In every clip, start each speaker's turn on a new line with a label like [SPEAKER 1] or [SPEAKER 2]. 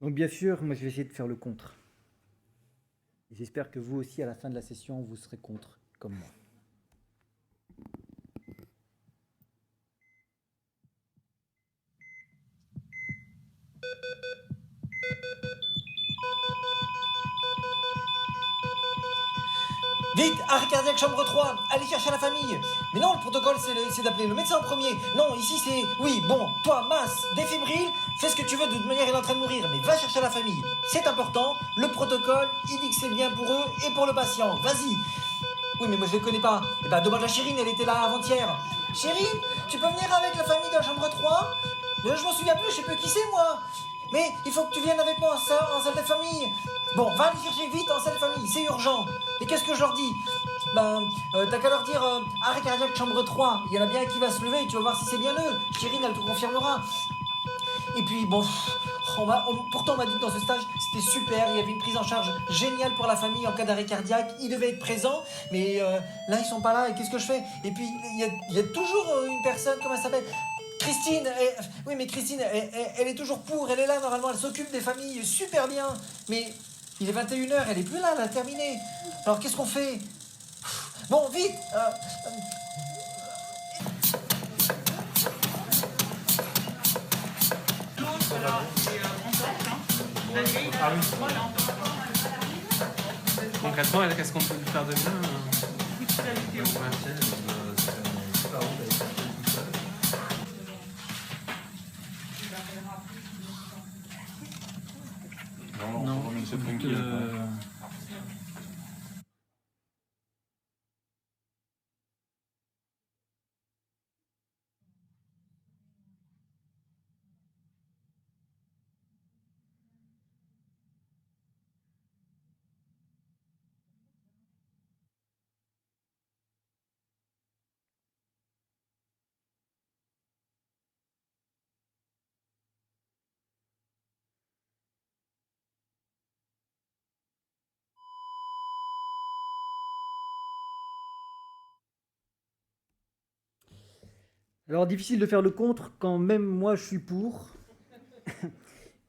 [SPEAKER 1] Donc bien sûr, moi je vais essayer de faire le contre. Et j'espère que vous aussi, à la fin de la session, vous serez contre, comme moi.
[SPEAKER 2] Vite, arrêt cardiaque chambre 3, allez chercher la famille. Mais non, le protocole c'est d'appeler le médecin en premier. Non, ici c'est... Oui, bon, toi, masse, défibrille, fais ce que tu veux, de toute manière il est en train de mourir. Mais va chercher la famille, c'est important. Le protocole, il dit que c'est bien pour eux et pour le patient. Vas-y. Oui, mais moi je les connais pas. Eh ben demande à Chérine, elle était là avant-hier. Chérine, tu peux venir avec la famille de la chambre 3 ? Je m'en souviens plus, je sais plus qui c'est moi. Mais il faut que tu viennes avec moi en salle de famille. Bon, va aller chercher vite en salle de famille, c'est urgent. Et qu'est-ce que je leur dis ? T'as qu'à leur dire arrêt cardiaque chambre 3. Il y en a bien un qui va se lever et tu vas voir si c'est bien eux. Chérine, elle te confirmera. Et puis bon, pourtant on m'a dit que dans ce stage c'était super, il y avait une prise en charge géniale pour la famille en cas d'arrêt cardiaque, ils devaient être présents, mais là ils sont pas là et qu'est-ce que je fais ? Et puis il y a toujours une personne, comment elle s'appelle ? Christine, oui mais Christine, elle est toujours elle est là normalement, elle s'occupe des familles super bien, mais il est 21h, elle est plus là, elle a terminé. Alors qu'est-ce qu'on fait ? Bon, vite
[SPEAKER 3] Concrètement, qu'est-ce qu'on peut lui faire de bien
[SPEAKER 4] Non,
[SPEAKER 1] Alors difficile de faire le contre quand même moi je suis pour.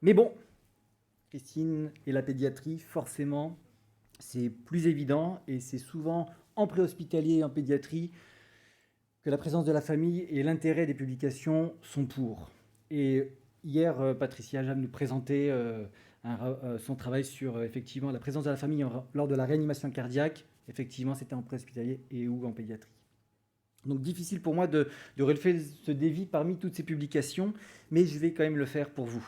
[SPEAKER 1] Mais bon, Christine et la pédiatrie, forcément, c'est plus évident et c'est souvent en préhospitalier et en pédiatrie que la présence de la famille et l'intérêt des publications sont pour. Et hier, Patricia Jam nous présentait son travail sur effectivement la présence de la famille lors de la réanimation cardiaque. Effectivement, c'était en préhospitalier et ou en pédiatrie. Donc difficile pour moi de relever ce défi parmi toutes ces publications, mais je vais quand même le faire pour vous.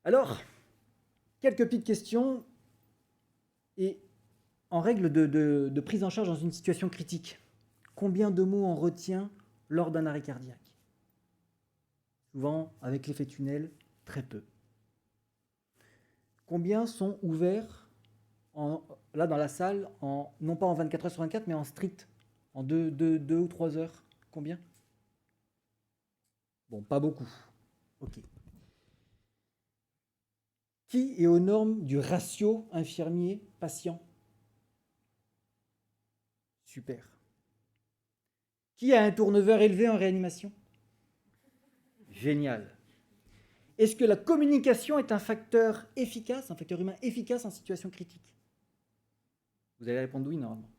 [SPEAKER 1] Alors, quelques petites questions et en règle de prise en charge dans une situation critique. Combien de mots on retient lors d'un arrêt cardiaque ? Souvent, avec l'effet tunnel, très peu. Combien sont ouverts là dans la salle, non pas en 24 heures sur 24, mais en strict, en 2 ou 3 heures ? Combien ? Bon, pas beaucoup. Ok. Qui est aux normes du ratio infirmier-patient ? Super. Qui a un turnover élevé en réanimation ? Génial. Est-ce que la communication est un facteur efficace, un facteur humain efficace en situation critique ? Vous allez répondre oui, normalement.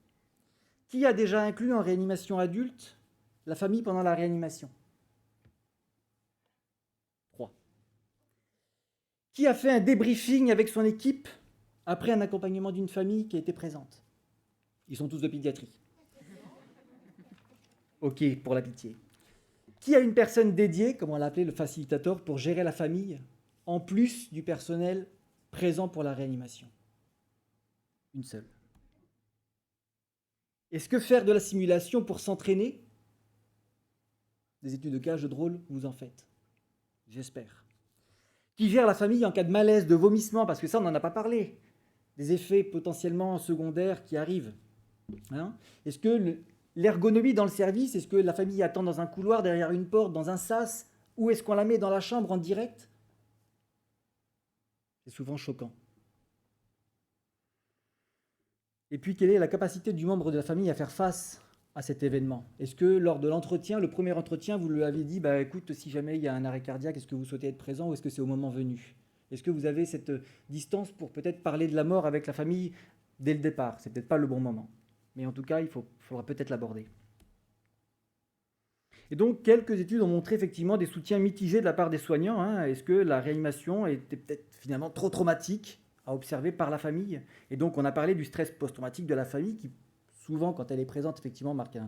[SPEAKER 1] Qui a déjà inclus en réanimation adulte la famille pendant la réanimation ? 3. Qui a fait un débriefing avec son équipe après un accompagnement d'une famille qui a été présente ? Ils sont tous de pédiatrie. Ok, pour la pitié. Qui a une personne dédiée, comme on l'a appelé le facilitateur, pour gérer la famille, en plus du personnel présent pour la réanimation ? Une seule. Est-ce que faire de la simulation pour s'entraîner ? Des études de cas, jeux de rôle, vous en faites. J'espère. Qui gère la famille en cas de malaise, de vomissement, parce que ça, on n'en a pas parlé. Des effets potentiellement secondaires qui arrivent. Hein ? Est-ce que l'ergonomie dans le service, est-ce que la famille attend dans un couloir, derrière une porte, dans un sas, ou est-ce qu'on la met dans la chambre en direct ? C'est souvent choquant. Et puis, quelle est la capacité du membre de la famille à faire face à cet événement ? Est-ce que lors de l'entretien, le premier entretien, vous lui avez dit écoute, si jamais il y a un arrêt cardiaque, est-ce que vous souhaitez être présent ou est-ce que c'est au moment venu ? Est-ce que vous avez cette distance pour peut-être parler de la mort avec la famille dès le départ? C'est peut-être pas le bon moment. Mais en tout cas, faudra peut-être l'aborder. Et donc, quelques études ont montré effectivement des soutiens mitigés de la part des soignants. Hein. Est-ce que la réanimation était peut-être finalement trop traumatique à observer par la famille? Et donc, on a parlé du stress post-traumatique de la famille qui, souvent, quand elle est présente, effectivement, marque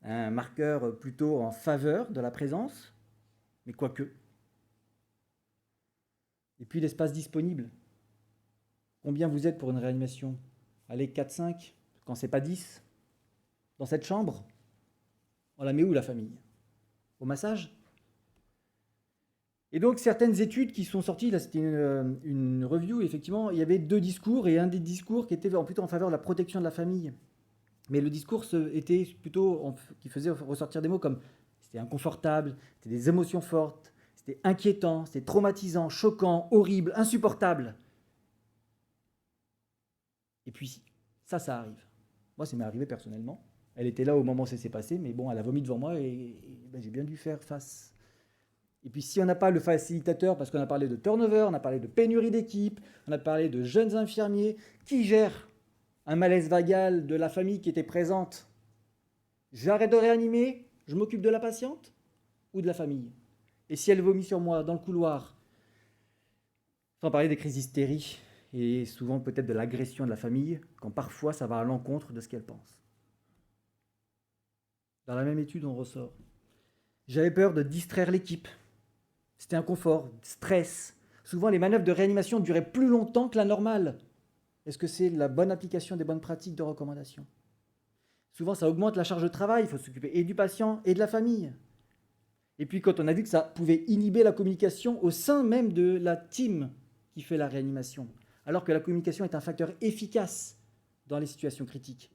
[SPEAKER 1] un marqueur plutôt en faveur de la présence, mais quoique. Et puis, l'espace disponible. Combien vous êtes pour une réanimation? Allez, 4-5, quand c'est pas 10. Dans cette chambre, on la met où, la famille? Au massage? Et donc, certaines études qui sont sorties, là c'était une review, effectivement, il y avait 2 discours, et un des discours qui était plutôt en faveur de la protection de la famille. Mais le discours était plutôt, qui faisait ressortir des mots comme c'était inconfortable, c'était des émotions fortes, c'était inquiétant, c'était traumatisant, choquant, horrible, insupportable. Et puis, ça arrive. Moi, ça m'est arrivé personnellement. Elle était là au moment où ça s'est passé, mais bon, elle a vomi devant moi et j'ai bien dû faire face. Et puis, si on n'a pas le facilitateur, parce qu'on a parlé de turnover, on a parlé de pénurie d'équipe, on a parlé de jeunes infirmiers, qui gèrent un malaise vagal de la famille qui était présente? J'arrête de réanimer, je m'occupe de la patiente ou de la famille? Et si elle vomit sur moi dans le couloir? Sans parler des crises d'hystérie et souvent peut-être de l'agression de la famille, quand parfois ça va à l'encontre de ce qu'elle pense. Dans la même étude, on ressort. J'avais peur de distraire l'équipe. C'était inconfort, stress. Souvent, les manœuvres de réanimation duraient plus longtemps que la normale. Est-ce que c'est la bonne application des bonnes pratiques de recommandation? Souvent, ça augmente la charge de travail. Il faut s'occuper et du patient et de la famille. Et puis, quand on a vu que ça pouvait inhiber la communication au sein même de la team qui fait la réanimation, alors que la communication est un facteur efficace dans les situations critiques.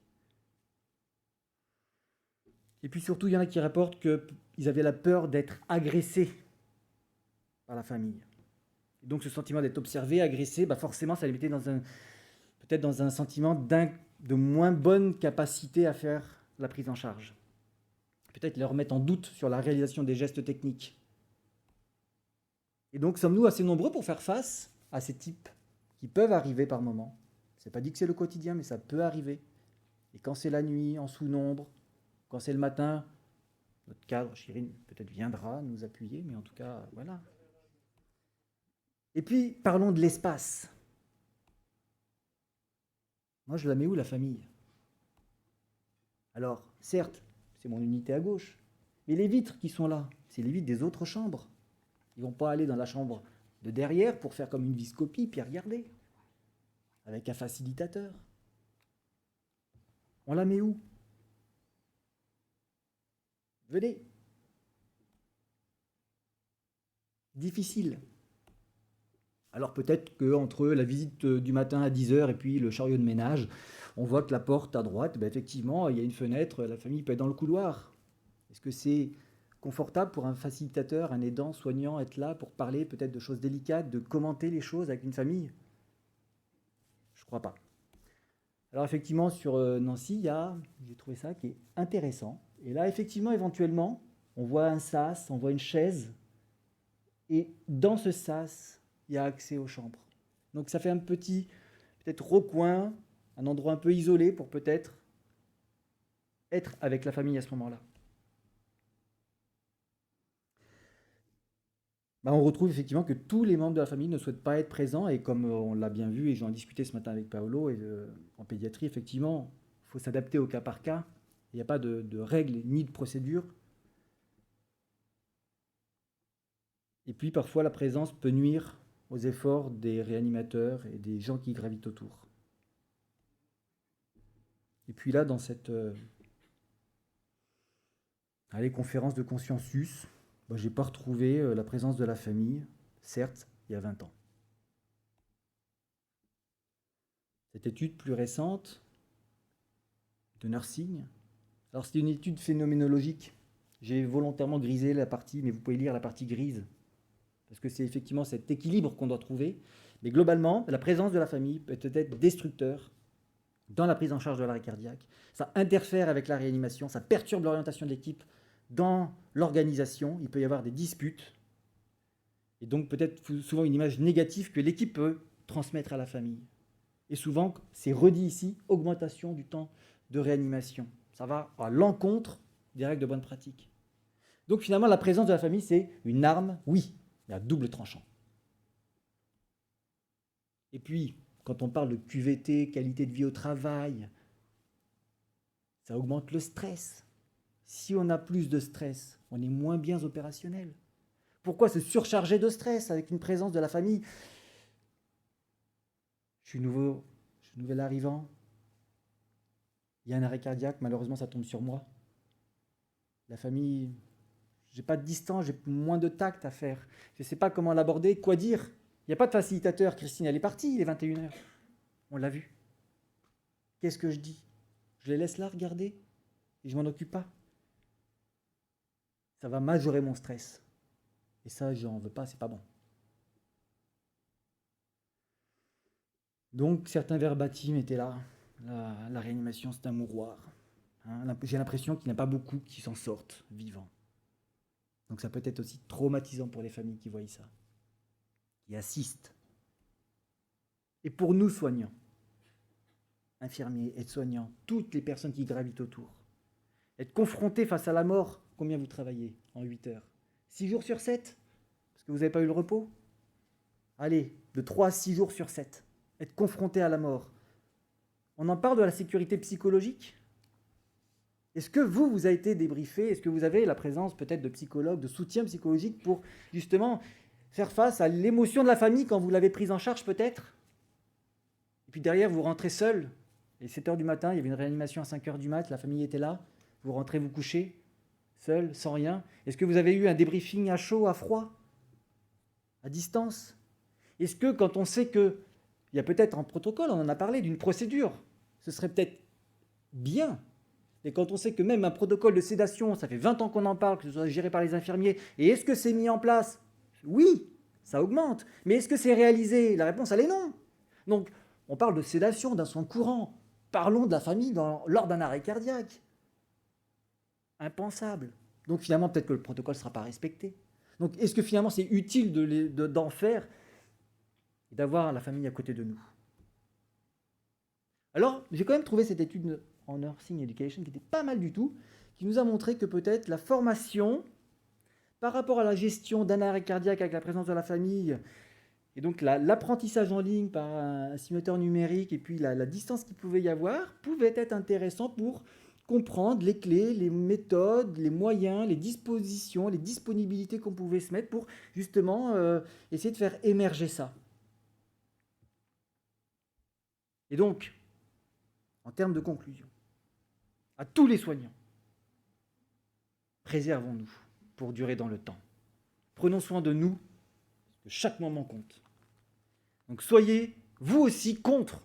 [SPEAKER 1] Et puis surtout, il y en a qui rapportent qu'ils avaient la peur d'être agressés par la famille. Et donc ce sentiment d'être observé, agressé, forcément ça les mettait peut-être dans un sentiment de moins bonne capacité à faire la prise en charge. Peut-être les remettre en doute sur la réalisation des gestes techniques. Et donc sommes-nous assez nombreux pour faire face à ces types qui peuvent arriver par moments? C'est pas dit que c'est le quotidien, mais ça peut arriver. Et quand c'est la nuit, en sous-nombre, quand c'est le matin, notre cadre, Chirine, peut-être viendra nous appuyer, mais en tout cas, voilà. Et puis, parlons de l'espace. Moi, je la mets où, la famille? Alors, certes, c'est mon unité à gauche, mais les vitres qui sont là, c'est les vitres des autres chambres. Ils ne vont pas aller dans la chambre de derrière pour faire comme une viscopie, puis regarder, avec un facilitateur. On la met où? Venez. Difficile. Alors peut-être qu'entre la visite du matin à 10h et puis le chariot de ménage, on voit que la porte à droite, effectivement, il y a une fenêtre, la famille peut être dans le couloir. Est-ce que c'est confortable pour un facilitateur, un aidant, soignant, être là pour parler peut-être de choses délicates, de commenter les choses avec une famille? Je ne crois pas. Alors effectivement, sur Nancy, j'ai trouvé ça qui est intéressant. Et là, effectivement, éventuellement, on voit un sas, on voit une chaise, et dans ce sas, il y a accès aux chambres. Donc ça fait un petit, peut-être recoin, un endroit un peu isolé pour peut-être être avec la famille à ce moment-là. On retrouve effectivement que tous les membres de la famille ne souhaitent pas être présents, et comme on l'a bien vu, et j'en ai discuté ce matin avec Paolo, en pédiatrie, effectivement, il faut s'adapter au cas par cas. Il n'y a pas de règles ni de procédures. Et puis parfois la présence peut nuire aux efforts des réanimateurs et des gens qui gravitent autour. Et puis là, dans cette conférence de consensus, je n'ai pas retrouvé la présence de la famille, certes, il y a 20 ans. Cette étude plus récente de nursing, alors c'est une étude phénoménologique. J'ai volontairement grisé la partie, mais vous pouvez lire la partie grise, parce que c'est effectivement cet équilibre qu'on doit trouver. Mais globalement, la présence de la famille peut être destructeur dans la prise en charge de l'arrêt cardiaque. Ça interfère avec la réanimation, ça perturbe l'orientation de l'équipe dans l'organisation. Il peut y avoir des disputes. Et donc peut-être souvent une image négative que l'équipe peut transmettre à la famille. Et souvent, c'est redit ici, augmentation du temps de réanimation. Ça va à l'encontre des règles de bonne pratique. Donc finalement, la présence de la famille, c'est une arme, oui, mais à double tranchant. Et puis, quand on parle de QVT, qualité de vie au travail, ça augmente le stress. Si on a plus de stress, on est moins bien opérationnel. Pourquoi se surcharger de stress avec une présence de la famille ? Je suis nouvel arrivant. Il y a un arrêt cardiaque, malheureusement ça tombe sur moi. La famille, j'ai pas de distance, j'ai moins de tact à faire. Je ne sais pas comment l'aborder, quoi dire. Il n'y a pas de facilitateur. Christine, elle est partie, il est 21h. On l'a vu. Qu'est-ce que je dis ? Je les laisse là regarder et je m'en occupe pas. Ça va majorer mon stress. Et ça, j'en veux pas, c'est pas bon. Donc, certains verbatims étaient là. La réanimation, c'est un mouroir. J'ai l'impression qu'il n'y en a pas beaucoup qui s'en sortent vivants. Donc, ça peut être aussi traumatisant pour les familles qui voient ça, qui assistent. Et pour nous, soignants, infirmiers, aides-soignants, toutes les personnes qui gravitent autour, être confrontés face à la mort, combien vous travaillez en 8 heures ? 6 jours sur 7 ? Parce que vous n'avez pas eu le repos ? Allez, de 3 à 6 jours sur 7. Être confronté à la mort. On en parle de la sécurité psychologique ? Est-ce que vous avez été débriefé ? Est-ce que vous avez la présence peut-être de psychologues, de soutien psychologique pour justement faire face à l'émotion de la famille quand vous l'avez prise en charge peut-être ? Et puis derrière, vous rentrez seul. Et 7h du matin, il y avait une réanimation à 5h du mat, la famille était là. Vous rentrez vous coucher, seul, sans rien. Est-ce que vous avez eu un débriefing à chaud, à froid ? À distance ? Est-ce que quand on sait qu'il y a peut-être un protocole, on en a parlé, d'une procédure, ce serait peut-être bien. Et quand on sait que même un protocole de sédation, ça fait 20 ans qu'on en parle, que ce soit géré par les infirmiers, et est-ce que c'est mis en place ? Oui, ça augmente. Mais est-ce que c'est réalisé ? La réponse, elle est non. Donc, on parle de sédation, d'un soin courant. Parlons de la famille lors d'un arrêt cardiaque. Impensable. Donc finalement, peut-être que le protocole ne sera pas respecté. Donc est-ce que finalement c'est utile d'en faire et d'avoir la famille à côté de nous ? Alors, j'ai quand même trouvé cette étude en Nursing Education qui était pas mal du tout, qui nous a montré que peut-être la formation par rapport à la gestion d'un arrêt cardiaque avec la présence de la famille, et donc l'apprentissage en ligne par un simulateur numérique et puis la distance qu'il pouvait y avoir, pouvait être intéressant pour comprendre les clés, les méthodes, les moyens, les dispositions, les disponibilités qu'on pouvait se mettre pour justement essayer de faire émerger ça. Et donc, en termes de conclusion, à tous les soignants, préservons-nous pour durer dans le temps. Prenons soin de nous, parce que chaque moment compte. Donc soyez, vous aussi, contre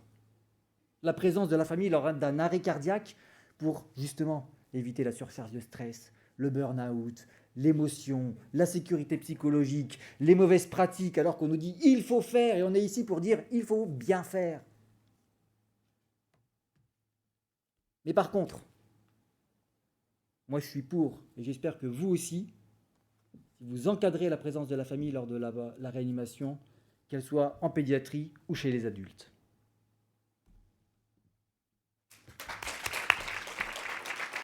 [SPEAKER 1] la présence de la famille lors d'un arrêt cardiaque pour justement éviter la surcharge de stress, le burn-out, l'émotion, la sécurité psychologique, les mauvaises pratiques, alors qu'on nous dit « il faut faire » et on est ici pour dire « il faut bien faire ». Mais par contre, moi je suis pour, et j'espère que vous aussi, si vous encadrez la présence de la famille lors de la réanimation, qu'elle soit en pédiatrie ou chez les adultes.